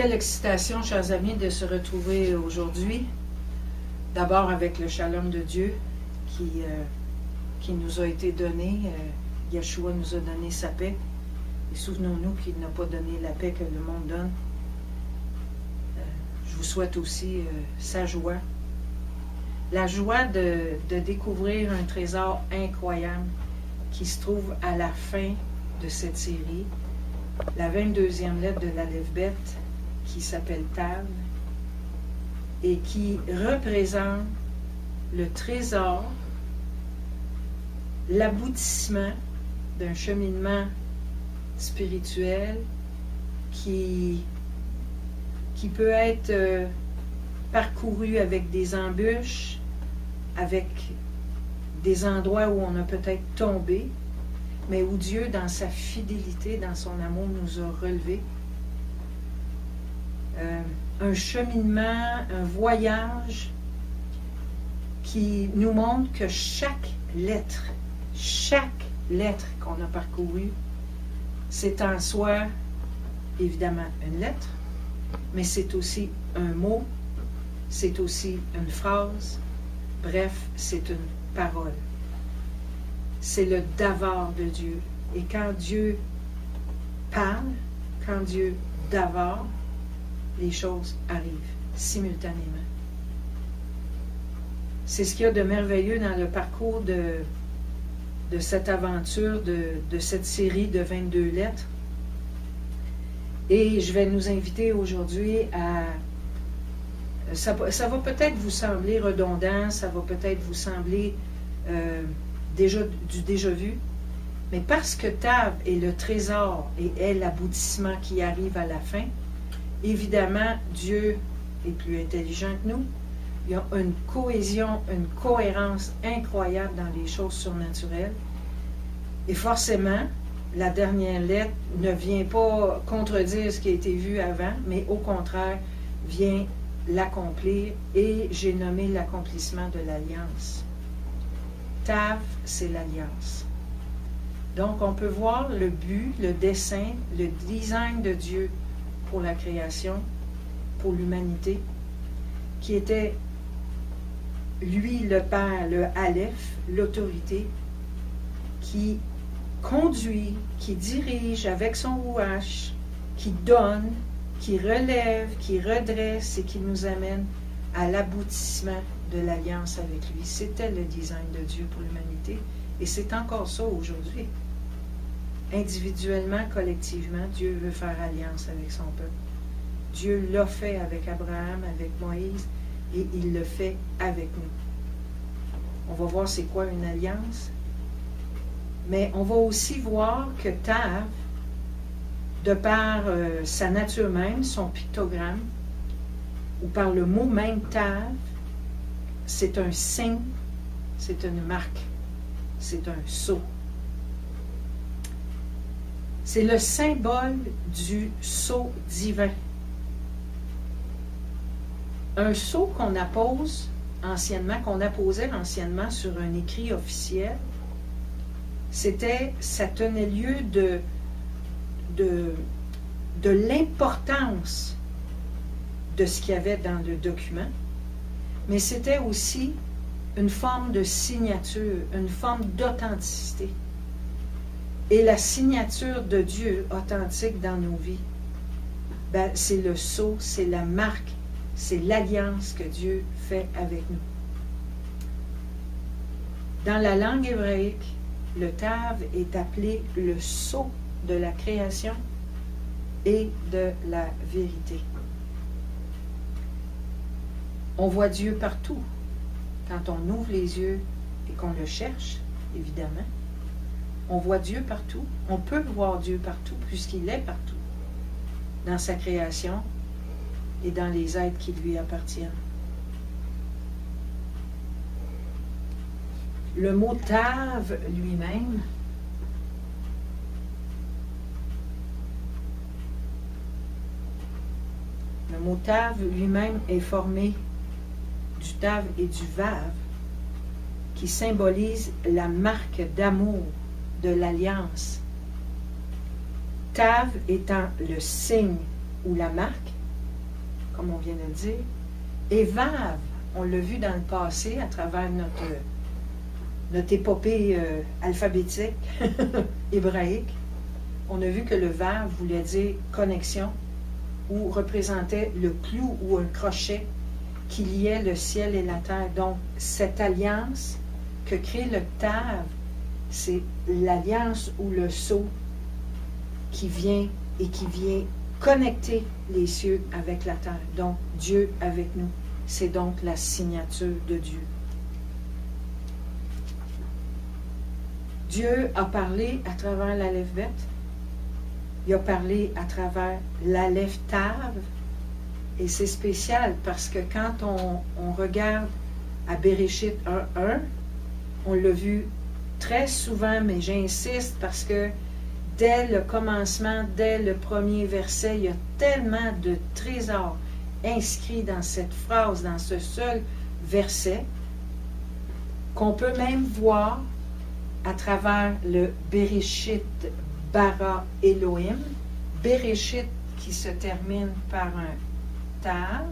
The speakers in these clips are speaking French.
quelle excitation, chers amis, de se retrouver aujourd'hui. D'abord avec le shalom de Dieu qui nous a été donné. Yeshua nous a donné sa paix. Et souvenons-nous qu'il n'a pas donné la paix que le monde donne. Je vous souhaite aussi sa joie. La joie de découvrir un trésor incroyable qui se trouve à la fin de cette série. La 22e lettre de l'Aleph-Bet qui s'appelle Tav et qui représente le trésor, l'aboutissement d'un cheminement spirituel qui peut être parcouru avec des embûches, avec des endroits où on a peut-être tombé, mais où Dieu, dans sa fidélité, dans son amour, nous a relevés. Un cheminement, un voyage qui nous montre que chaque lettre qu'on a parcourue, c'est en soi, évidemment, une lettre, mais c'est aussi un mot, c'est aussi une phrase, bref, c'est une parole. C'est le davar de Dieu. Et quand Dieu parle, quand Dieu davare, les choses arrivent simultanément. C'est ce qu'il y a de merveilleux dans le parcours de cette aventure, de cette série de 22 lettres. Et je vais nous inviter aujourd'hui à... Ça va peut-être vous sembler redondant, ça va peut-être vous sembler du déjà vu, mais parce que Tav est le trésor et est l'aboutissement qui arrive à la fin, évidemment, Dieu est plus intelligent que nous. Il y a une cohésion, une cohérence incroyable dans les choses surnaturelles. Et forcément, la dernière lettre ne vient pas contredire ce qui a été vu avant, mais au contraire, vient l'accomplir. Et j'ai nommé l'accomplissement de l'alliance. Tav, c'est l'alliance. Donc, on peut voir le but, le dessein, le design de Dieu pour la création, pour l'humanité, qui était, lui, le Père, le Aleph, l'autorité, qui conduit, qui dirige avec son rouage, qui donne, qui relève, qui redresse et qui nous amène à l'aboutissement de l'alliance avec lui. C'était le design de Dieu pour l'humanité et c'est encore ça aujourd'hui. Individuellement, collectivement, Dieu veut faire alliance avec son peuple. Dieu l'a fait avec Abraham, avec Moïse et il le fait avec nous. On va voir c'est quoi une alliance, mais on va aussi voir que Tav, de par sa nature même, son pictogramme, ou par le mot même Tav, c'est un signe, c'est une marque, c'est un sceau. C'est le symbole du sceau divin. Un sceau qu'on appose anciennement, qu'on apposait anciennement sur un écrit officiel, ça tenait lieu de l'importance de ce qu'il y avait dans le document, mais c'était aussi une forme de signature, une forme d'authenticité. Et la signature de Dieu authentique dans nos vies, ben, c'est le sceau, c'est la marque, c'est l'alliance que Dieu fait avec nous. Dans la langue hébraïque, le Tav est appelé le sceau de la création et de la vérité. On voit Dieu partout. Quand on ouvre les yeux et qu'on le cherche, évidemment, on voit Dieu partout. On peut voir Dieu partout puisqu'il est partout, dans sa création et dans les êtres qui lui appartiennent. Le mot Tav lui-même est formé du Tav et du Vav qui symbolisent la marque d'amour de l'alliance. Tav étant le signe ou la marque comme on vient de le dire. Et Vav, on l'a vu dans le passé à travers notre épopée alphabétique hébraïque. On a vu que le Vav voulait dire connexion ou représentait le clou ou un crochet qui liait le ciel et la terre. Donc, cette alliance que crée le Tav, c'est l'alliance ou le sceau qui vient connecter les cieux avec la terre. Donc, Dieu avec nous. C'est donc la signature de Dieu. Dieu a parlé à travers l'Aleph Bet. Il a parlé à travers l'Aleph Tav. Et c'est spécial parce que quand on regarde à Bereshit 1.1, on l'a vu très souvent, mais j'insiste parce que dès le commencement, dès le premier verset, il y a tellement de trésors inscrits dans cette phrase, dans ce seul verset, qu'on peut même voir à travers le Bereshit bara Elohim, Bereshit qui se termine par un Tav,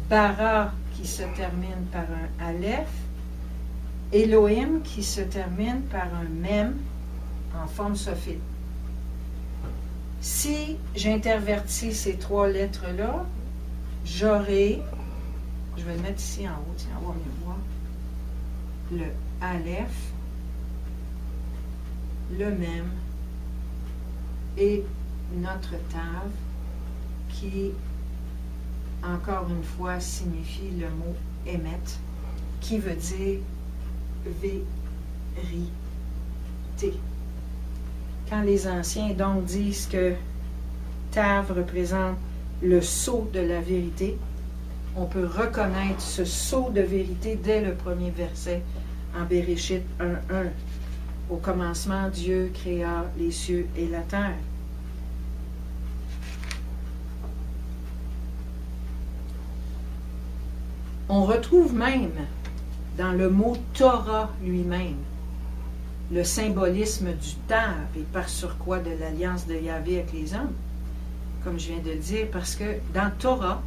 bara qui se termine par un Aleph, Elohim qui se termine par un Mem en forme sophile. Si j'intervertis ces trois lettres-là, j'aurai, je vais le mettre ici en haut, tiens, on va mieux voir, le Aleph, le Mem et notre Tav qui, encore une fois, signifie le mot Emet, qui veut dire vérité. Quand les anciens donc disent que Tav représente le sceau de la vérité, on peut reconnaître ce sceau de vérité dès le premier verset en Bereshit 1.1. Au commencement, Dieu créa les cieux et la terre. On retrouve même dans le mot Torah lui-même le symbolisme du Tav et par surcroît de l'alliance de Yahvé avec les hommes, comme je viens de le dire, parce que dans Torah,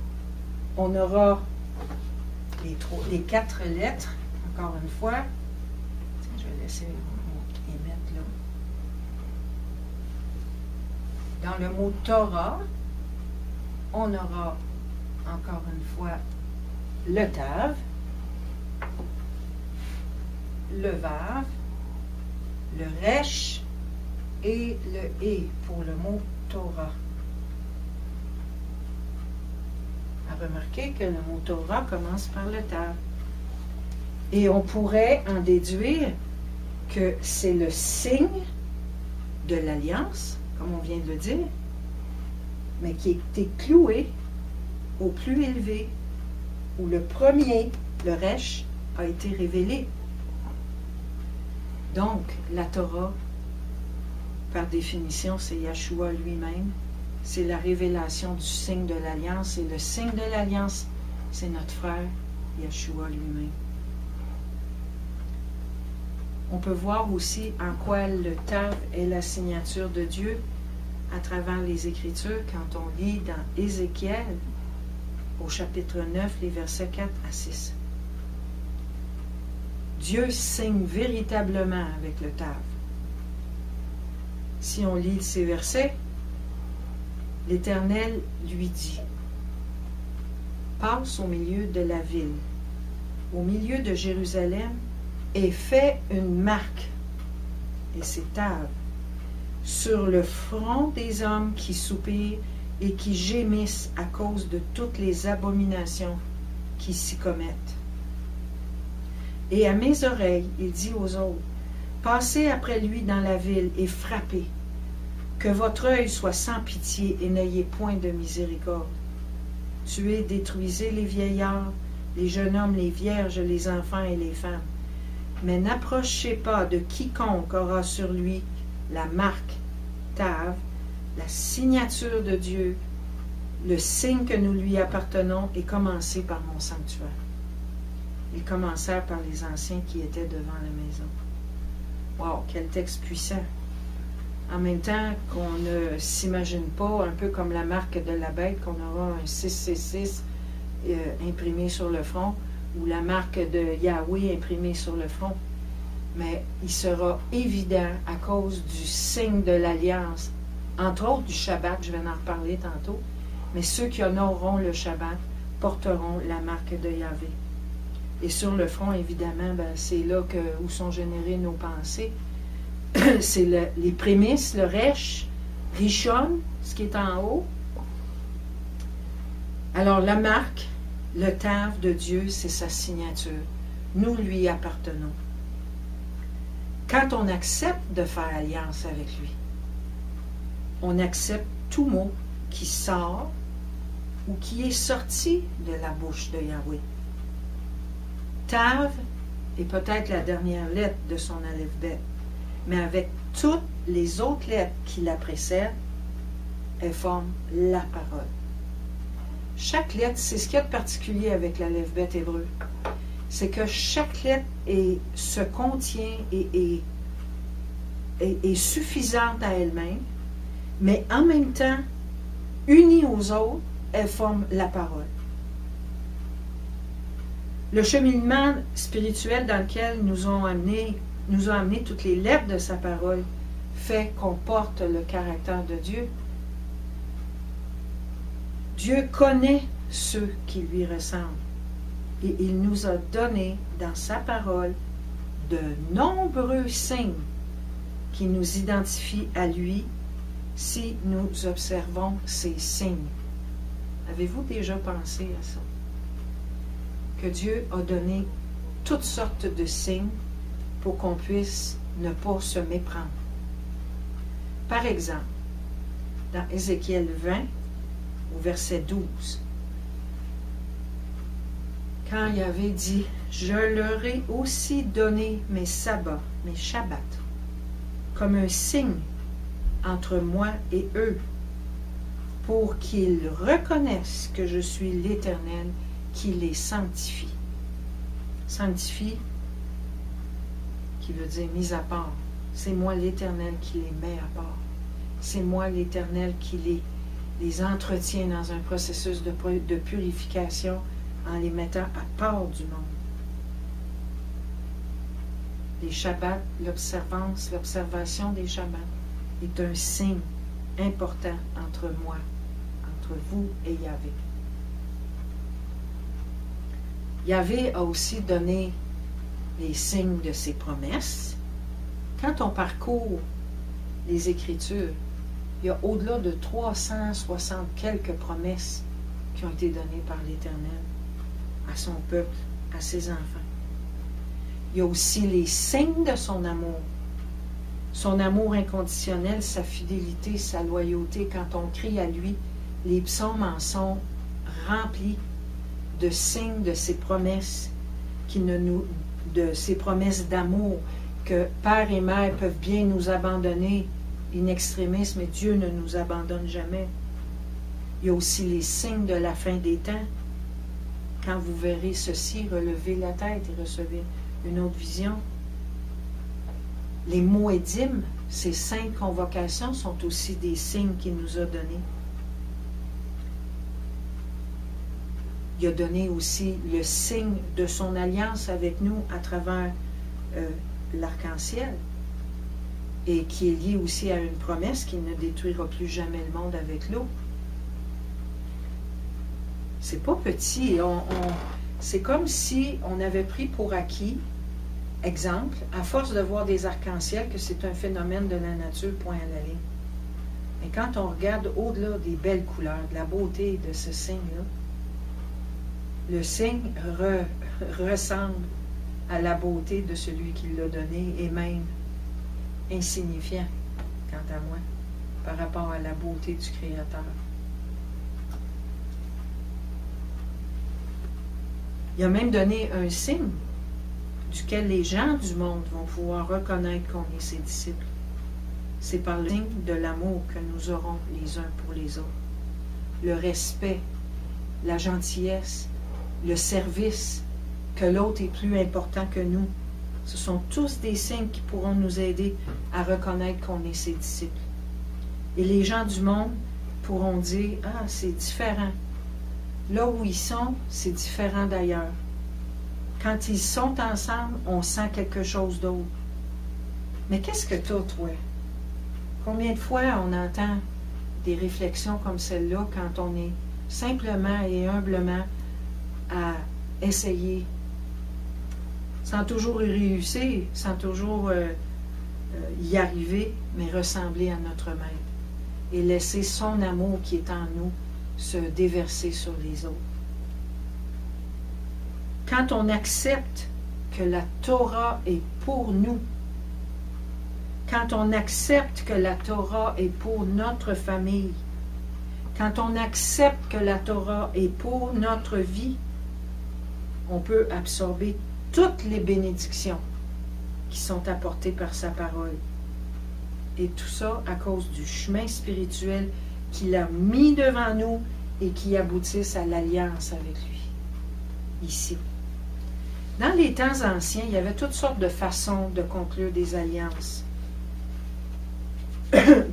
on aura les 4 lettres, encore une fois. Tiens, je vais laisser les mettre là. Dans le mot Torah, on aura encore une fois le Tav, le Vav, le Resh et le E pour le mot Torah. À remarquer que le mot Torah commence par le Tav. Et on pourrait en déduire que c'est le signe de l'alliance, comme on vient de le dire, mais qui a été cloué au plus élevé, où le premier, le Resh, a été révélé. Donc, la Torah, par définition, c'est Yahshua lui-même. C'est la révélation du signe de l'Alliance. Et le signe de l'Alliance, c'est notre frère, Yahshua lui-même. On peut voir aussi en quoi le Tav est la signature de Dieu à travers les Écritures quand on lit dans Ézéchiel, au chapitre 9, les versets 4 à 6. Dieu signe véritablement avec le Tav. Si on lit ces versets, l'Éternel lui dit, « Passe au milieu de la ville, au milieu de Jérusalem, et fais une marque, et c'est Tav, sur le front des hommes qui soupirent et qui gémissent à cause de toutes les abominations qui s'y commettent. Et à mes oreilles, il dit aux autres, passez après lui dans la ville et frappez, que votre œil soit sans pitié et n'ayez point de miséricorde. Tuez, détruisez les vieillards, les jeunes hommes, les vierges, les enfants et les femmes. Mais n'approchez pas de quiconque aura sur lui la marque Tav, la signature de Dieu, le signe que nous lui appartenons, et commencez par mon sanctuaire. Ils commencèrent par les anciens qui étaient devant la maison. Wow, quel texte puissant! en même temps qu'on ne s'imagine pas, un peu comme la marque de la bête, qu'on aura un 666 imprimé sur le front, ou la marque de Yahweh imprimée sur le front. Mais il sera évident à cause du signe de l'alliance, entre autres du Shabbat, je vais en reparler tantôt, mais ceux qui honoreront le Shabbat porteront la marque de Yahweh. Et sur le front, évidemment, c'est là où sont générées nos pensées. C'est les prémices, le Resh, Rishon, ce qui est en haut. Alors la marque, le Tav de Dieu, c'est sa signature. Nous lui appartenons. Quand on accepte de faire alliance avec lui, on accepte tout mot qui sort ou qui est sorti de la bouche de Yahweh. Tav est peut-être la dernière lettre de son Aleph-Bet, mais avec toutes les autres lettres qui la précèdent, elles forment la parole. Chaque lettre, c'est ce qu'il y a de particulier avec l'Aleph-Bet hébreu, c'est que chaque lettre se contient et est suffisante à elle-même, mais en même temps, unie aux autres, elles forment la parole. Le cheminement spirituel dans lequel nous ont amené toutes les lettres de sa parole fait qu'on porte le caractère de Dieu. Dieu connaît ceux qui lui ressemblent et il nous a donné dans sa parole de nombreux signes qui nous identifient à lui si nous observons ces signes. Avez-vous déjà pensé à ça? Que Dieu a donné toutes sortes de signes pour qu'on puisse ne pas se méprendre. Par exemple, dans Ézéchiel 20, au verset 12, quand il avait dit « Je leur ai aussi donné mes sabbats, mes shabbats, comme un signe entre moi et eux, pour qu'ils reconnaissent que je suis l'Éternel qui les sanctifie. » Sanctifie, qui veut dire mis à part. C'est moi l'Éternel qui les met à part. C'est moi l'Éternel qui les entretient dans un processus de purification en les mettant à part du monde. Les Shabbats, l'observation des Shabbats est un signe important entre moi, entre vous et Yahvé. Yahvé a aussi donné les signes de ses promesses. Quand on parcourt les Écritures, il y a au-delà de 360 quelques promesses qui ont été données par l'Éternel à son peuple, à ses enfants. Il y a aussi les signes de son amour inconditionnel, sa fidélité, sa loyauté. Quand on crie à lui, les psaumes en sont remplis de signes de ses promesses, de ses promesses d'amour, que père et mère peuvent bien nous abandonner in extremis, mais Dieu ne nous abandonne jamais. Il y a aussi les signes de la fin des temps. Quand vous verrez ceci, relevez la tête et recevez une autre vision. Les moédim, ces 5 convocations, sont aussi des signes qu'il nous a donnés. Il a donné aussi le signe de son alliance avec nous à travers l'arc-en-ciel, et qui est lié aussi à une promesse qu'il ne détruira plus jamais le monde avec l'eau. C'est pas petit. C'est comme si on avait pris pour acquis, exemple, à force de voir des arcs-en-ciel, que c'est un phénomène de la nature, point à la ligne. Mais quand on regarde au-delà des belles couleurs, de la beauté de ce signe-là, le signe ressemble à la beauté de celui qui l'a donné, et même insignifiant, quant à moi, par rapport à la beauté du Créateur. Il a même donné un signe duquel les gens du monde vont pouvoir reconnaître qu'on est ses disciples. C'est par le signe de l'amour que nous aurons les uns pour les autres. Le respect, la gentillesse, le service, que l'autre est plus important que nous. Ce sont tous des signes qui pourront nous aider à reconnaître qu'on est ses disciples. Et les gens du monde pourront dire, « Ah, c'est différent. Là où ils sont, c'est différent d'ailleurs. » Quand ils sont ensemble, on sent quelque chose d'autre. Mais qu'est-ce que tu as, toi? Combien de fois on entend des réflexions comme celle-là quand on est simplement et humblement à essayer, sans toujours y réussir, sans toujours y arriver, mais ressembler à notre Maître et laisser son amour qui est en nous se déverser sur les autres. Quand on accepte que la Torah est pour nous, quand on accepte que la Torah est pour notre famille, quand on accepte que la Torah est pour notre vie, on peut absorber toutes les bénédictions qui sont apportées par sa parole. Et tout ça à cause du chemin spirituel qu'il a mis devant nous et qui aboutisse à l'alliance avec lui, ici. Dans les temps anciens, il y avait toutes sortes de façons de conclure des alliances.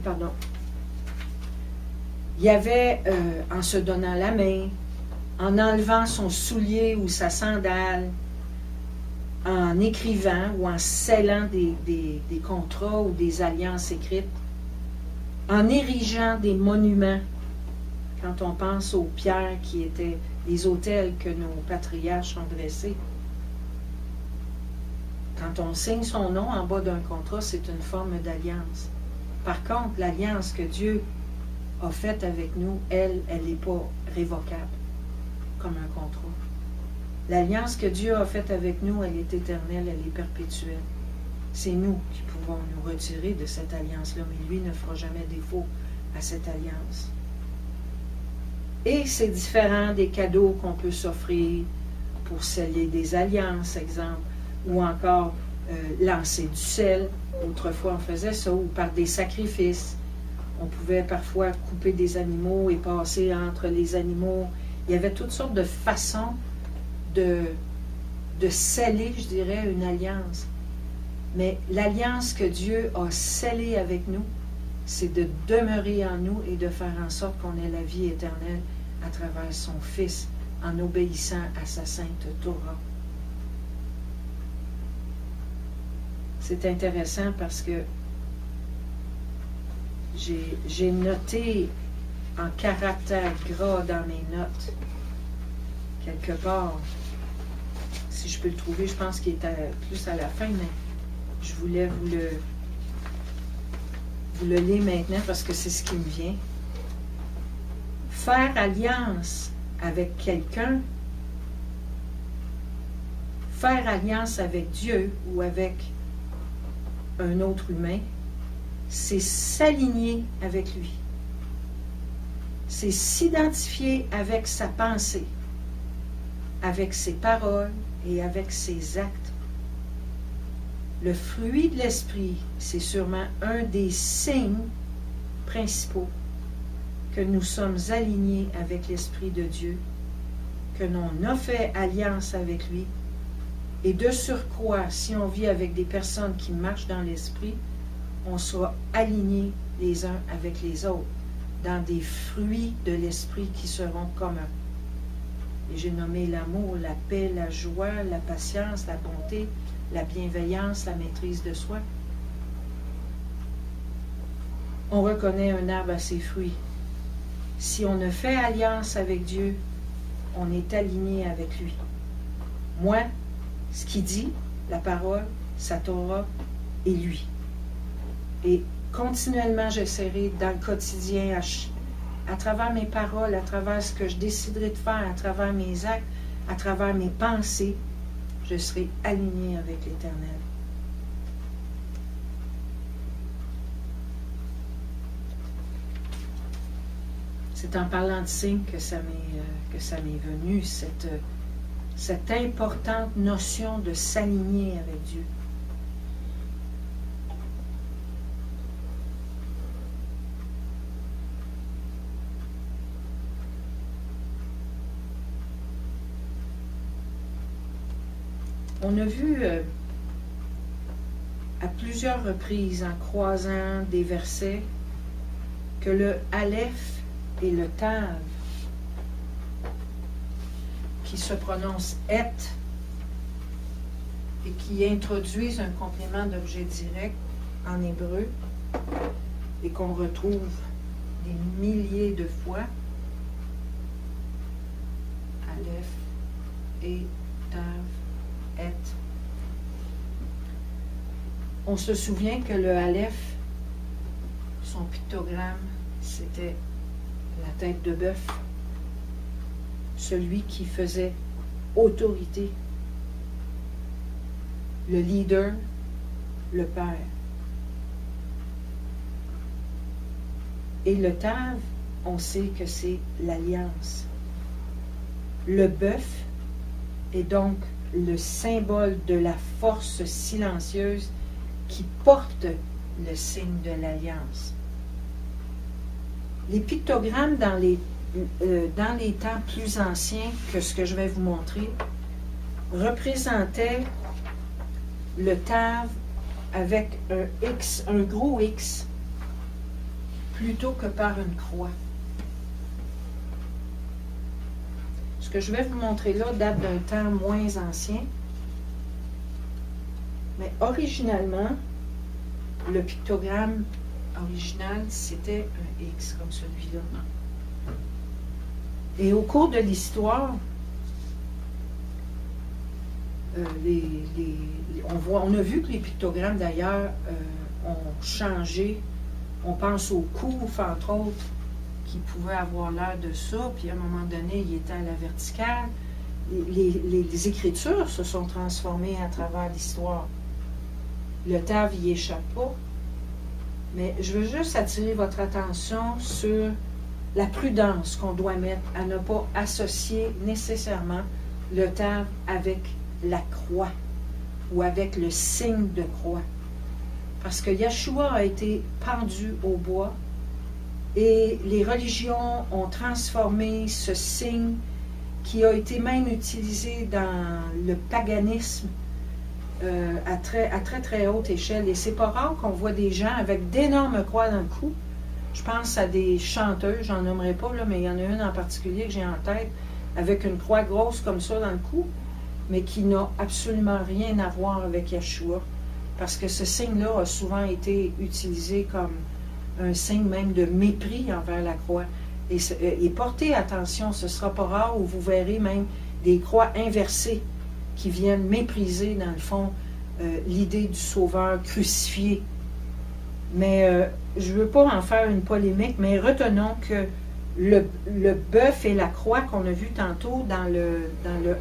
Pardon. Il y avait en se donnant la main, en enlevant son soulier ou sa sandale, en écrivant ou en scellant des contrats ou des alliances écrites, en érigeant des monuments, quand on pense aux pierres qui étaient les autels que nos patriarches ont dressés. Quand on signe son nom en bas d'un contrat, c'est une forme d'alliance. Par contre, l'alliance que Dieu a faite avec nous, elle n'est pas révocable comme un contrat. L'alliance que Dieu a faite avec nous, elle est éternelle, elle est perpétuelle. C'est nous qui pouvons nous retirer de cette alliance-là, mais lui ne fera jamais défaut à cette alliance. Et c'est différent des cadeaux qu'on peut s'offrir pour sceller des alliances, exemple, ou encore lancer du sel. Autrefois, on faisait ça, ou par des sacrifices. On pouvait parfois couper des animaux et passer entre les animaux. Il y avait toutes sortes de façons de sceller, je dirais, une alliance. Mais l'alliance que Dieu a scellée avec nous, c'est de demeurer en nous et de faire en sorte qu'on ait la vie éternelle à travers son Fils, en obéissant à sa sainte Torah. C'est intéressant parce que j'ai noté en caractère gras dans mes notes, quelque part, si je peux le trouver, je pense qu'il est plus à la fin, mais je voulais vous le lire maintenant parce que c'est ce qui me vient. Faire alliance avec quelqu'un, faire alliance avec Dieu ou avec un autre humain, c'est s'aligner avec lui. C'est s'identifier avec sa pensée, avec ses paroles et avec ses actes. Le fruit de l'esprit, c'est sûrement un des signes principaux que nous sommes alignés avec l'Esprit de Dieu, que l'on a fait alliance avec lui. Et de surcroît, si on vit avec des personnes qui marchent dans l'Esprit, on sera alignés les uns avec les autres, dans des fruits de l'Esprit qui seront communs. Et j'ai nommé l'amour, la paix, la joie, la patience, la bonté, la bienveillance, la maîtrise de soi. On reconnaît un arbre à ses fruits. Si on a fait alliance avec Dieu, on est aligné avec lui. Moi, ce qu'il dit, la parole, sa Torah, et lui. Et continuellement, j'essaierai dans le quotidien, à travers mes paroles, à travers ce que je déciderai de faire, à travers mes actes, à travers mes pensées, je serai aligné avec l'Éternel. C'est en parlant de signes que ça m'est venu, cette importante notion de s'aligner avec Dieu. On a vu à plusieurs reprises en croisant des versets que le Aleph et le Tav, qui se prononcent et et qui introduisent un complément d'objet direct en hébreu et qu'on retrouve des milliers de fois, Aleph et Tav, et. On se souvient que le Aleph, son pictogramme, c'était la tête de bœuf, celui qui faisait autorité, le leader, le père. Et le Tav, on sait que c'est l'alliance. Le bœuf est donc le symbole de la force silencieuse qui porte le signe de l'alliance. Les pictogrammes dans les temps plus anciens que ce que je vais vous montrer représentaient le Tav avec un X, un gros X, plutôt que par une croix. Ce que je vais vous montrer là date d'un temps moins ancien, mais originalement, le pictogramme original, c'était un X, comme celui-là. Et au cours de l'histoire, on a vu que les pictogrammes, d'ailleurs, ont changé. On pense au couf, entre autres, qui pouvait avoir l'air de ça, puis à un moment donné, il était à la verticale. Les écritures se sont transformées à travers l'histoire. Le Tav y échappe pas. Mais je veux juste attirer votre attention sur la prudence qu'on doit mettre à ne pas associer nécessairement le Tav avec la croix ou avec le signe de croix. Parce que Yeshua a été pendu au bois et les religions ont transformé ce signe qui a été même utilisé dans le paganisme à très haute échelle. Et c'est pas rare qu'on voit des gens avec d'énormes croix dans le cou. Je pense à des chanteuses, j'en nommerai pas, là, mais il y en a une en particulier que j'ai en tête, avec une croix grosse comme ça dans le cou, mais qui n'a absolument rien à voir avec Yeshua. Parce que ce signe-là a souvent été utilisé comme un signe même de mépris envers la croix. Et portez attention, ce ne sera pas rare où vous verrez même des croix inversées qui viennent mépriser, dans le fond, l'idée du Sauveur crucifié. Mais je ne veux pas en faire une polémique, mais retenons que le bœuf et la croix qu'on a vu tantôt dans le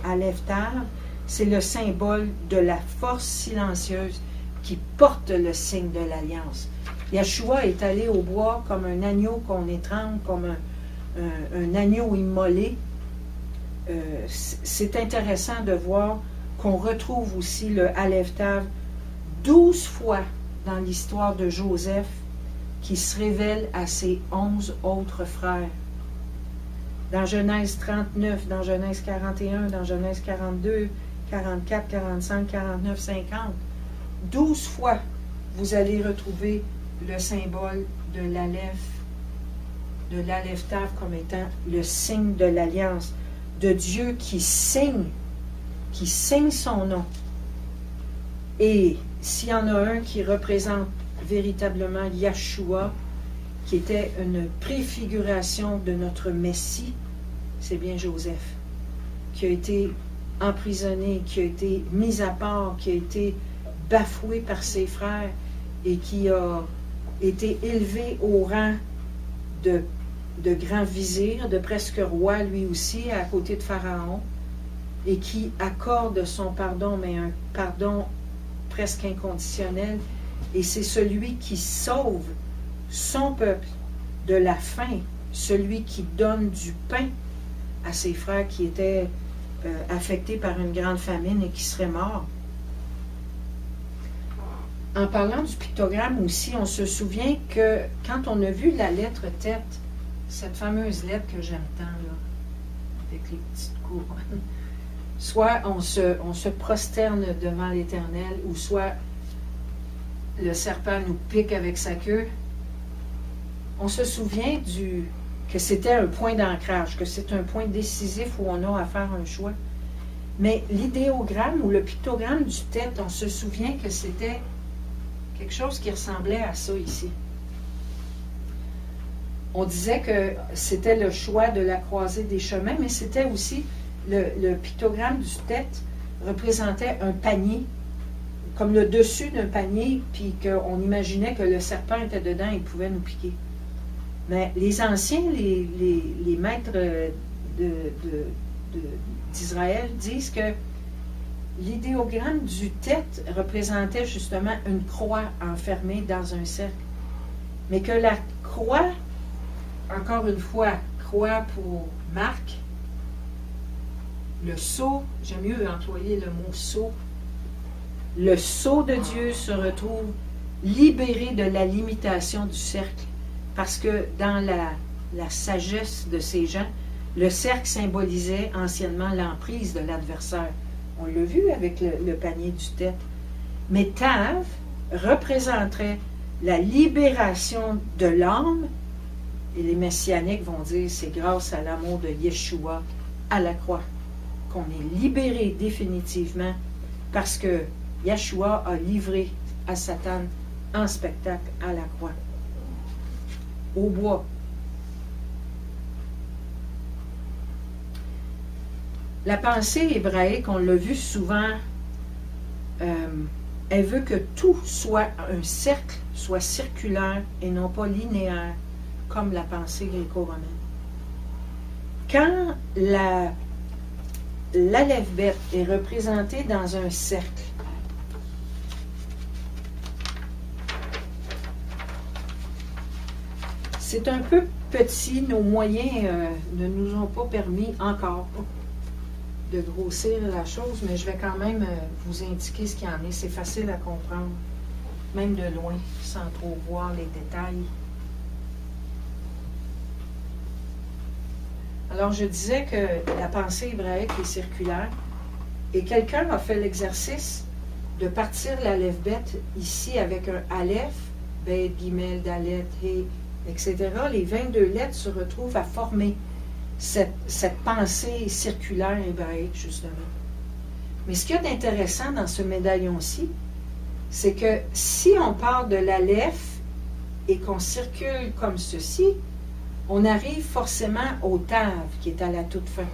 Aleph Tav, c'est le symbole de la force silencieuse qui porte le signe de l'alliance. Yeshua est allé au bois comme un agneau qu'on étrangle, comme un agneau immolé. C'est intéressant de voir qu'on retrouve aussi le Aleph Tav 12 fois dans l'histoire de Joseph qui se révèle à ses 11 autres frères. Dans Genèse 39, dans Genèse 41, dans Genèse 42, 44, 45, 49, 50. 12 fois, vous allez retrouver le symbole de l'Aleph Tav comme étant le signe de l'alliance, de Dieu qui signe son nom. Et s'il y en a un qui représente véritablement Yeshua, qui était une préfiguration de notre Messie, c'est bien Joseph, qui a été emprisonné, qui a été mis à part, qui a été bafoué par ses frères et qui a été élevé au rang de grand vizir, de presque roi lui aussi, à côté de Pharaon, et qui accorde son pardon, mais un pardon presque inconditionnel, et c'est celui qui sauve son peuple de la faim, celui qui donne du pain à ses frères qui étaient affectés par une grande famine et qui seraient morts. En parlant du pictogramme aussi, on se souvient que quand on a vu la lettre Tet, cette fameuse lettre que j'aime tant, là, avec les petites couronnes, soit on se prosterne devant l'Éternel, ou soit le serpent nous pique avec sa queue, on se souvient que c'était un point d'ancrage, que c'est un point décisif où on a à faire un choix. Mais l'idéogramme ou le pictogramme du tête, on se souvient que c'était quelque chose qui ressemblait à ça ici. On disait que c'était le choix de la croisée des chemins, mais c'était aussi le pictogramme du tête représentait un panier, comme le dessus d'un panier, puis qu'on imaginait que le serpent était dedans et pouvait nous piquer. Mais les anciens, les maîtres d'Israël disent que l'idéogramme du tête représentait justement une croix enfermée dans un cercle. Mais que la croix, encore une fois, croix pour Marc, le sceau, j'aime mieux employer le mot sceau, le sceau de Dieu se retrouve libéré de la limitation du cercle. Parce que dans la sagesse de ces gens, le cercle symbolisait anciennement l'emprise de l'adversaire. On l'a vu avec le panier du tête. Mais Tav représenterait la libération de l'âme, et les messianiques vont dire c'est grâce à l'amour de Yeshua à la croix qu'on est libéré définitivement parce que Yeshua a livré à Satan en spectacle à la croix, au bois. La pensée hébraïque, on l'a vu souvent, elle veut que tout soit un cercle, soit circulaire et non pas linéaire, comme la pensée gréco-romaine. Quand l'aleph bet est représenté dans un cercle, c'est un peu petit, nos moyens ne nous ont pas permis encore de grossir la chose, mais je vais quand même vous indiquer ce qu'il y en est. C'est facile à comprendre, même de loin, sans trop voir les détails. Alors, je disais que la pensée hébraïque est circulaire, et quelqu'un a fait l'exercice de partir l'aleph bet ici avec un aleph, bet, gimel, dalet, he, etc. Les 22 lettres se retrouvent à former cette pensée circulaire hébraïque, justement. Mais ce qu'il y a d'intéressant dans ce médaillon-ci, c'est que si on part de l'aleph et qu'on circule comme ceci, on arrive forcément au tav, qui est à la toute fin.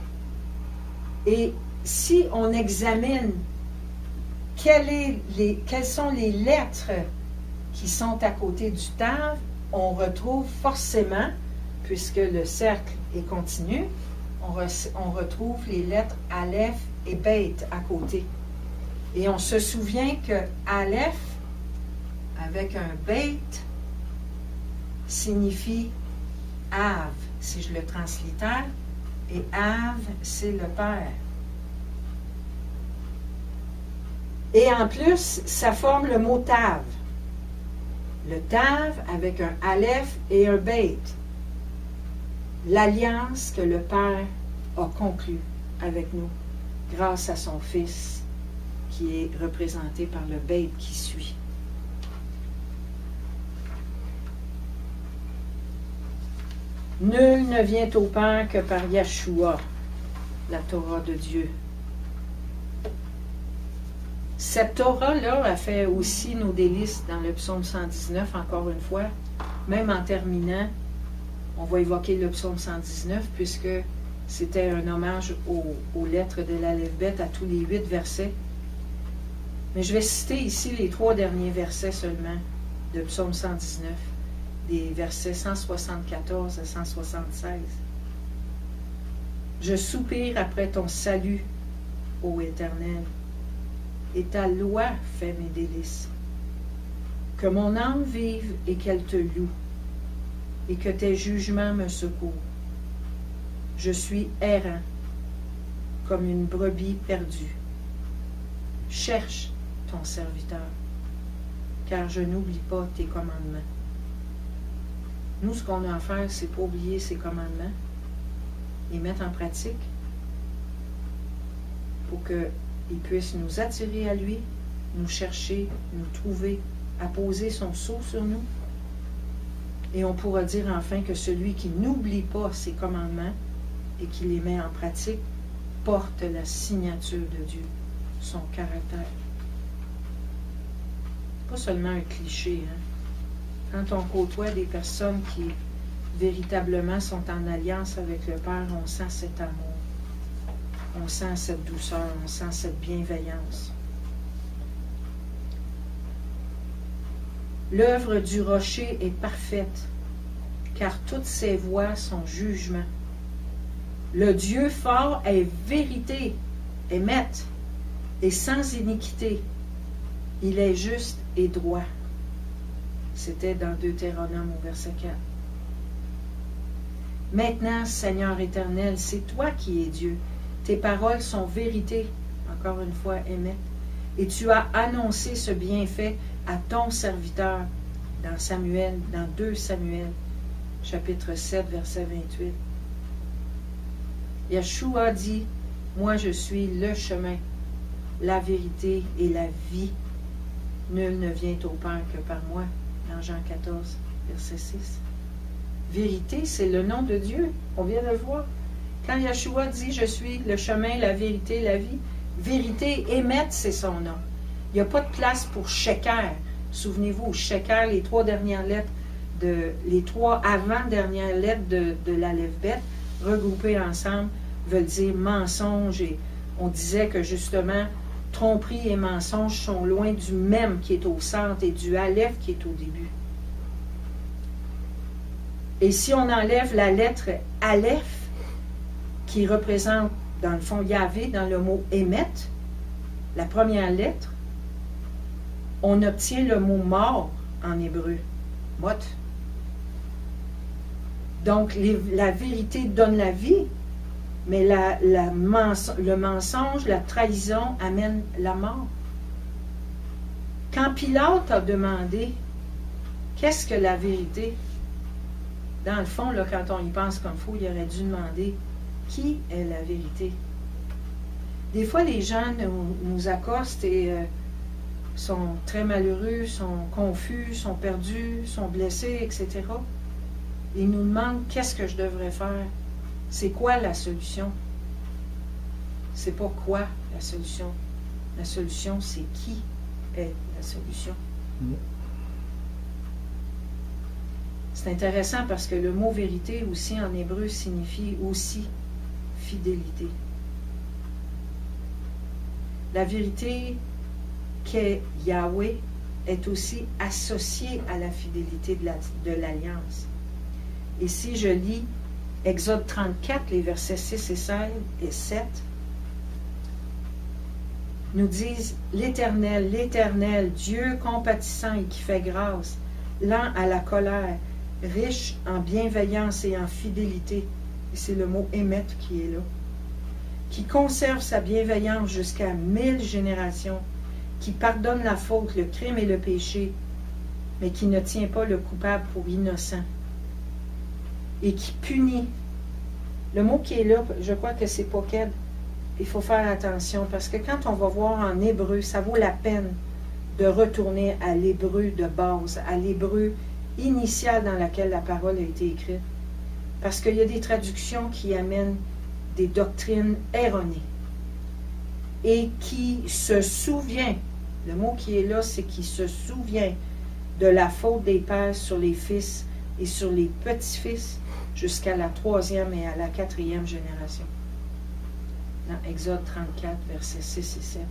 Et si on examine quelles sont les lettres qui sont à côté du tav, on retrouve forcément, puisque le cercle est continu, on retrouve les lettres Aleph et Beit à côté. Et on se souvient que Aleph, avec un Beit, signifie Av, si je le translitère, et Av, c'est le Père. Et en plus, ça forme le mot Tav. Le Tav avec un Aleph et un Beit. L'alliance que le Père a conclue avec nous grâce à son Fils qui est représenté par le Beit qui suit. Nul ne vient au Père que par Yeshua, la Torah de Dieu. Cette Torah-là a fait aussi nos délices dans le psaume 119, encore une fois. Même en terminant, on va évoquer le psaume 119, puisque c'était un hommage aux lettres de l'aleph bet à tous les 8 versets. Mais je vais citer ici les 3 derniers versets seulement de psaume 119, des versets 174 à 176. Je soupire après ton salut, ô Éternel, et ta loi fait mes délices. Que mon âme vive et qu'elle te loue, et que tes jugements me secourent. Je suis errant, comme une brebis perdue. Cherche ton serviteur, car je n'oublie pas tes commandements. Nous, ce qu'on a à faire, c'est pas oublier ses commandements, les mettre en pratique, pour qu'il puisse nous attirer à lui, nous chercher, nous trouver à poser son sceau sur nous. Et on pourra dire enfin que celui qui n'oublie pas ses commandements et qui les met en pratique porte la signature de Dieu, son caractère. Pas seulement un cliché, hein? Quand on côtoie des personnes qui véritablement sont en alliance avec le Père, on sent cet amour, on sent cette douceur, on sent cette bienveillance. L'œuvre du rocher est parfaite, car toutes ses voies sont jugement. Le Dieu fort est vérité, est maître, et sans iniquité. Il est juste et droit. C'était dans Deutéronome au verset 4. Maintenant, Seigneur éternel, c'est toi qui es Dieu. Tes paroles sont vérité, encore une fois, aimée. Et tu as annoncé ce bienfait à ton serviteur dans Samuel, dans 2 Samuel, chapitre 7, verset 28. Yeshua dit, moi je suis le chemin, la vérité et la vie. Nul ne vient au Père que par moi, dans Jean 14, verset 6. Vérité, c'est le nom de Dieu, on vient de le voir. Quand Yeshua dit, je suis le chemin, la vérité, la vie, vérité, émette, c'est son nom. Il n'y a pas de place pour Sheker. Souvenez-vous, Sheker, les 3 dernières lettres, les 3 avant-dernières lettres de l'Aleph-Bet, regroupées ensemble, veulent dire mensonge. Et on disait que justement, tromperie et mensonge sont loin du même qui est au centre et du Aleph qui est au début. Et si on enlève la lettre Aleph, qui représente, dans le fond, Yahvé, dans le mot émet, la première lettre, on obtient le mot mort en hébreu, mot. Donc, la vérité donne la vie, mais le mensonge, la trahison amène la mort. Quand Pilate a demandé qu'est-ce que la vérité, dans le fond, là, quand on y pense comme il faut, il aurait dû demander qui est la vérité. Des fois, les gens nous accostent et sont très malheureux, sont confus, sont perdus, sont blessés, etc. Ils nous demandent qu'est-ce que je devrais faire. C'est quoi la solution? C'est pas quoi la solution. La solution, c'est qui est la solution. C'est intéressant parce que le mot vérité aussi en hébreu signifie aussi fidélité. La vérité qu'est Yahweh est aussi associée à la fidélité de l'alliance. Et si je lis Exode 34, les versets 6 et 16 et 7, nous disent l'Éternel, l'Éternel, Dieu compatissant et qui fait grâce, lent à la colère, riche en bienveillance et en fidélité, et c'est le mot émettre qui est là, qui conserve sa bienveillance jusqu'à 1000 générations, qui pardonne la faute, le crime et le péché, mais qui ne tient pas le coupable pour innocent, et qui punit. Le mot qui est là, je crois que c'est poked. Il faut faire attention, parce que quand on va voir en hébreu, ça vaut la peine de retourner à l'hébreu de base, à l'hébreu initial dans laquelle la parole a été écrite. Parce qu'il y a des traductions qui amènent des doctrines erronées et qui se souvient, le mot qui est là, c'est qui se souvient de la faute des pères sur les fils et sur les petits-fils jusqu'à la 3e et à la 4e génération. Dans Exode 34, versets 6 et 7.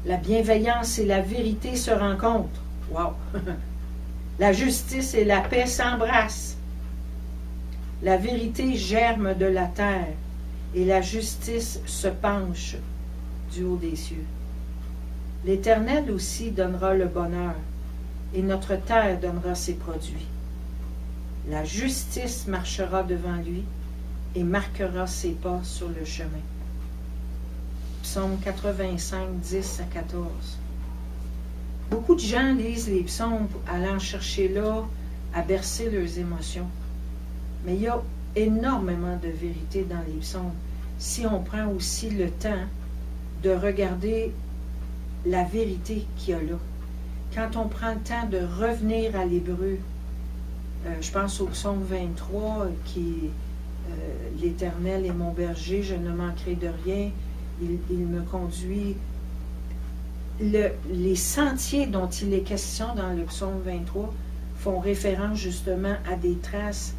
La bienveillance et la vérité se rencontrent. Wow! La justice et la paix s'embrassent. La vérité germe de la terre et la justice se penche du haut des cieux. L'Éternel aussi donnera le bonheur et notre terre donnera ses produits. La justice marchera devant lui et marquera ses pas sur le chemin. Psaume 85, 10 à 14. Beaucoup de gens lisent les psaumes allant chercher là à bercer leurs émotions. Mais il y a énormément de vérité dans les psaumes si on prend aussi le temps de regarder la vérité qu'il y a là. Quand on prend le temps de revenir à l'hébreu, je pense au psaume 23 qui est l'Éternel est mon berger, je ne manquerai de rien, il me conduit. Les sentiers dont il est question dans le psaume 23 font référence justement à des traces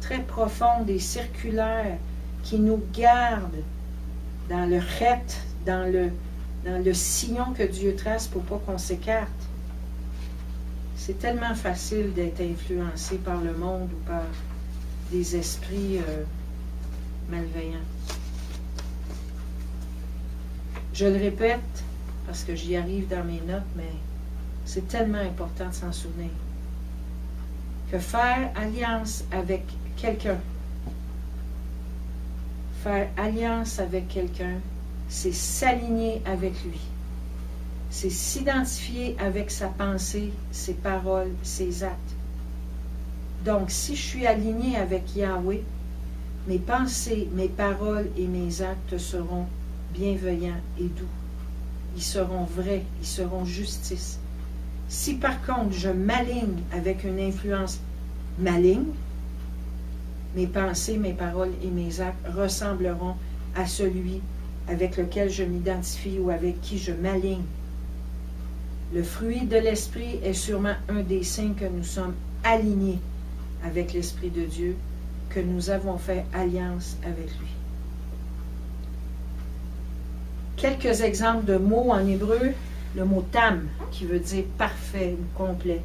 très profondes et circulaires qui nous gardent dans le chet, dans le sillon que Dieu trace pour pas qu'on s'écarte. C'est tellement facile d'être influencé par le monde ou par des esprits malveillants. Je le répète parce que j'y arrive dans mes notes, mais c'est tellement important de s'en souvenir que faire alliance avec quelqu'un, c'est s'aligner avec lui. C'est s'identifier avec sa pensée, ses paroles, ses actes. Donc, si je suis aligné avec Yahweh, mes pensées, mes paroles et mes actes seront bienveillants et doux. Ils seront vrais, ils seront justice. Si par contre je m'aligne avec une influence maligne, mes pensées, mes paroles et mes actes ressembleront à celui avec lequel je m'identifie ou avec qui je m'aligne. Le fruit de l'Esprit est sûrement un des signes que nous sommes alignés avec l'Esprit de Dieu, que nous avons fait alliance avec lui. Quelques exemples de mots en hébreu. Le mot tam, qui veut dire parfait ou complet.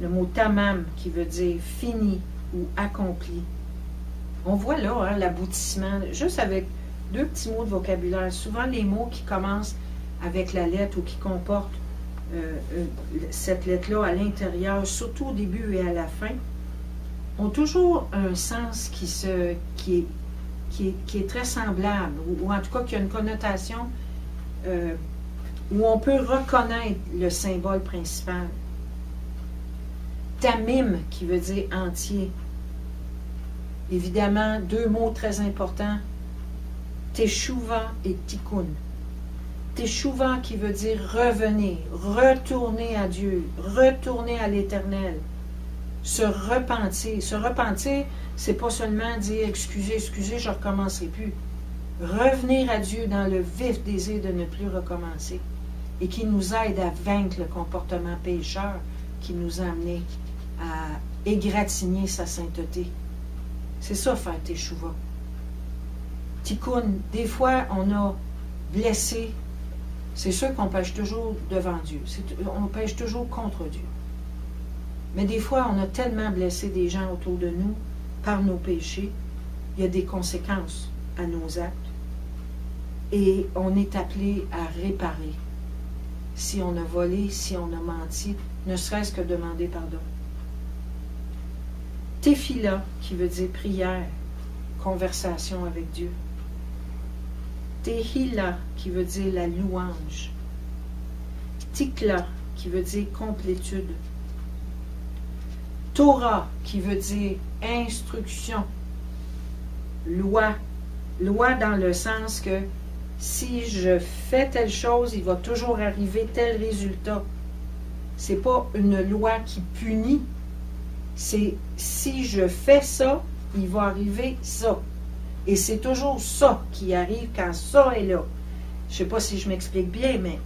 Le mot tamam, qui veut dire fini ou accompli. On voit là hein, l'aboutissement, juste avec 2 petits mots de vocabulaire. Souvent, les mots qui commencent avec la lettre ou qui comportent cette lettre-là à l'intérieur, surtout au début et à la fin, ont toujours un sens qui est très semblable, ou en tout cas qui a une connotation où on peut reconnaître le symbole principal. Tamim, qui veut dire entier. Évidemment, 2 mots très importants, Teshuva et Tikkun. Teshuva qui veut dire revenir, retourner à Dieu, retourner à l'Éternel, se repentir. Se repentir, c'est pas seulement dire excusez, je ne recommencerai plus. Revenir à Dieu dans le vif désir de ne plus recommencer et qui nous aide à vaincre le comportement pécheur qui nous a amenés à égratigner sa sainteté. C'est ça, faire Teshuva. Tikkun, des fois, on a blessé. C'est sûr qu'on pêche toujours devant Dieu. On pêche toujours contre Dieu. Mais des fois, on a tellement blessé des gens autour de nous par nos péchés, il y a des conséquences à nos actes. Et on est appelé à réparer. Si on a volé, si on a menti, ne serait-ce que demander pardon. Tefila, qui veut dire prière, conversation avec Dieu. Tehila, qui veut dire la louange. Tikla, qui veut dire complétude. Torah, qui veut dire instruction. Loi. Loi dans le sens que si je fais telle chose, il va toujours arriver tel résultat. C'est pas une loi qui punit. C'est si je fais ça, il va arriver ça. Et c'est toujours ça qui arrive quand ça est là. Je ne sais pas si je m'explique bien, mais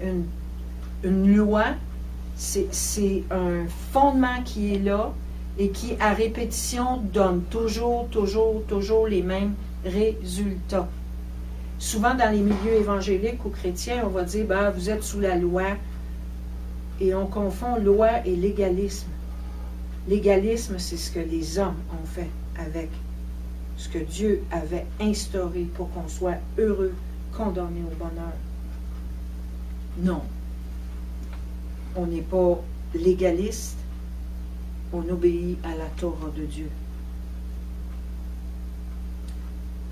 une loi, c'est un fondement qui est là et qui, à répétition, donne toujours les mêmes résultats. Souvent, dans les milieux évangéliques ou chrétiens, on va dire, ben, vous êtes sous la loi. Et on confond loi et légalisme. Légalisme, c'est ce que les hommes ont fait avec ce que Dieu avait instauré pour qu'on soit heureux, condamné au bonheur. Non. On n'est pas légaliste, on obéit à la Torah de Dieu.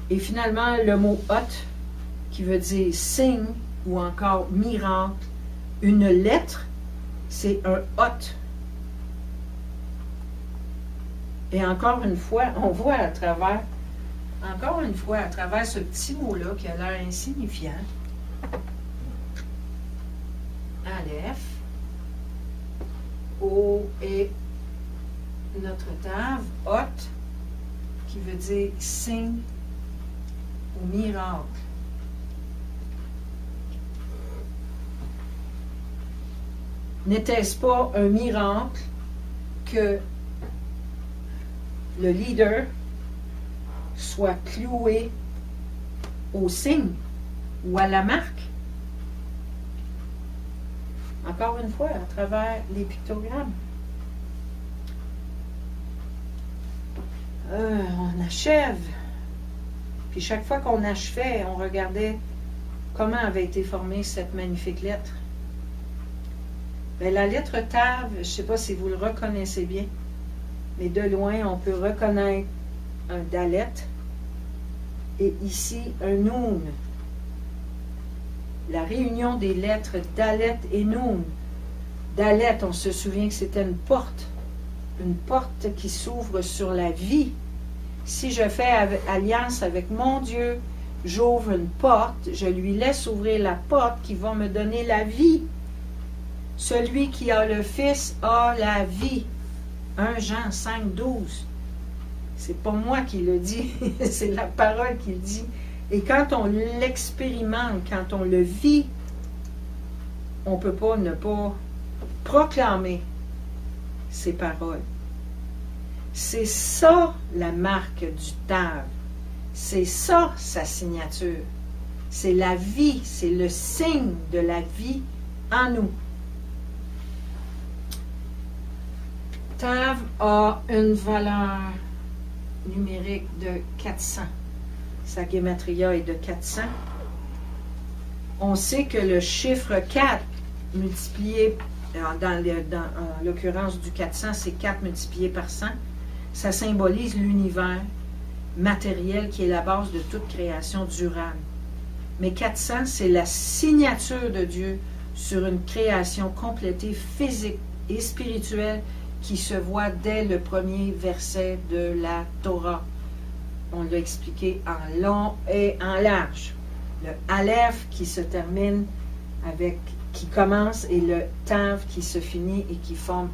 Et finalement, le mot « hot », qui veut dire signe ou encore miracle, une lettre, c'est un « hot ». Et encore une fois, on voit à travers ce petit mot-là qui a l'air insignifiant, Aleph. O est notre Tav, Hot, qui veut dire signe ou miracle. N'était-ce pas un miracle que le leader soit cloué au signe ou à la marque? Encore une fois, à travers les pictogrammes. On achève. Puis chaque fois qu'on achevait, on regardait comment avait été formée cette magnifique lettre. Bien, la lettre Tav, je ne sais pas si vous le reconnaissez bien, mais de loin, on peut reconnaître un Dalet et ici un Noun. La réunion des lettres Dalet et Noun. Dalet, on se souvient que c'était une porte qui s'ouvre sur la vie. Si je fais alliance avec mon Dieu, j'ouvre une porte, je lui laisse ouvrir la porte qui va me donner la vie. Celui qui a le Fils a la vie. 1 Jean 5, 12. C'est pas moi qui le dis, c'est la parole qui le dit. Et quand on l'expérimente, quand on le vit, on ne peut pas ne pas proclamer ces paroles. C'est ça la marque du Tav. C'est ça sa signature. C'est la vie, c'est le signe de la vie en nous. Tav a une valeur numérique de 400. Sa gématria est de 400. On sait que le chiffre 4 multiplié, en l'occurrence du 400, c'est 4 multiplié par 100. Ça symbolise l'univers matériel qui est la base de toute création durable. Mais 400, c'est la signature de Dieu sur une création complétée physique et spirituelle qui se voit dès le premier verset de la Torah. On l'a expliqué en long et en large. Le Aleph qui se termine avec, qui commence, et le Tav qui se finit et qui forme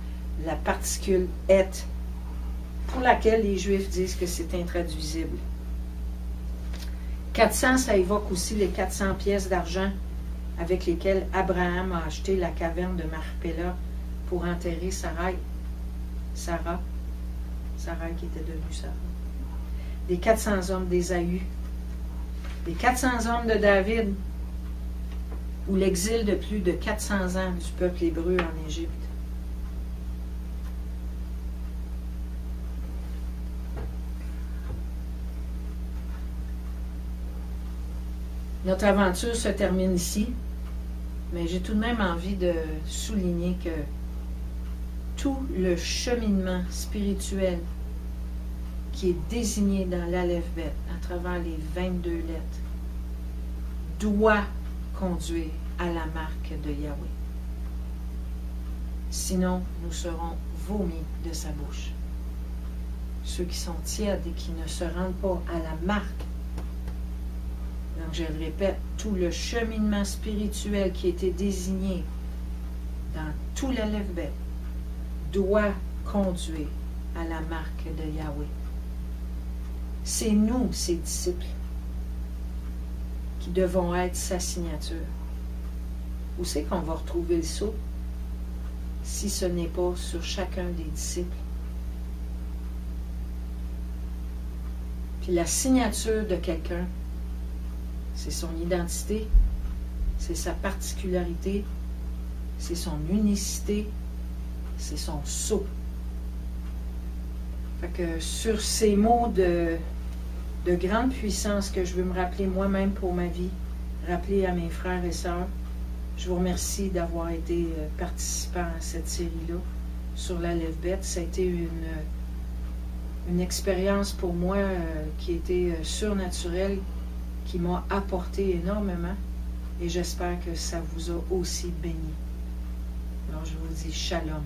la particule et, pour laquelle les Juifs disent que c'est intraduisible. 400, ça évoque aussi les 400 pièces d'argent avec lesquelles Abraham a acheté la caverne de Marpella pour enterrer Sarah qui était devenue Sarah. Les 400 hommes d'Ésaü, les 400 hommes de David, ou l'exil de plus de 400 ans du peuple hébreu en Égypte. Notre aventure se termine ici, mais j'ai tout de même envie de souligner que tout le cheminement spirituel qui est désigné dans l'Aleph-Bet à travers les 22 lettres doit conduire à la marque de Yahweh. Sinon, nous serons vomis de sa bouche. Ceux qui sont tièdes et qui ne se rendent pas à la marque. Donc, je le répète, tout le cheminement spirituel qui a été désigné dans tout l'Aleph-Bet doit conduire à la marque de Yahweh. C'est nous, ses disciples, qui devons être sa signature. Où c'est qu'on va retrouver le sceau si ce n'est pas sur chacun des disciples? Puis la signature de quelqu'un, c'est son identité, c'est sa particularité, c'est son unicité, c'est son sceau. Fait que sur ces mots de grande puissance que je veux me rappeler moi-même pour ma vie, rappeler à mes frères et sœurs, je vous remercie d'avoir été participant à cette série-là sur l'Aleph-Bet. Ça a été une expérience pour moi qui était surnaturelle, qui m'a apporté énormément, et j'espère que ça vous a aussi béni. Alors je vous dis shalom.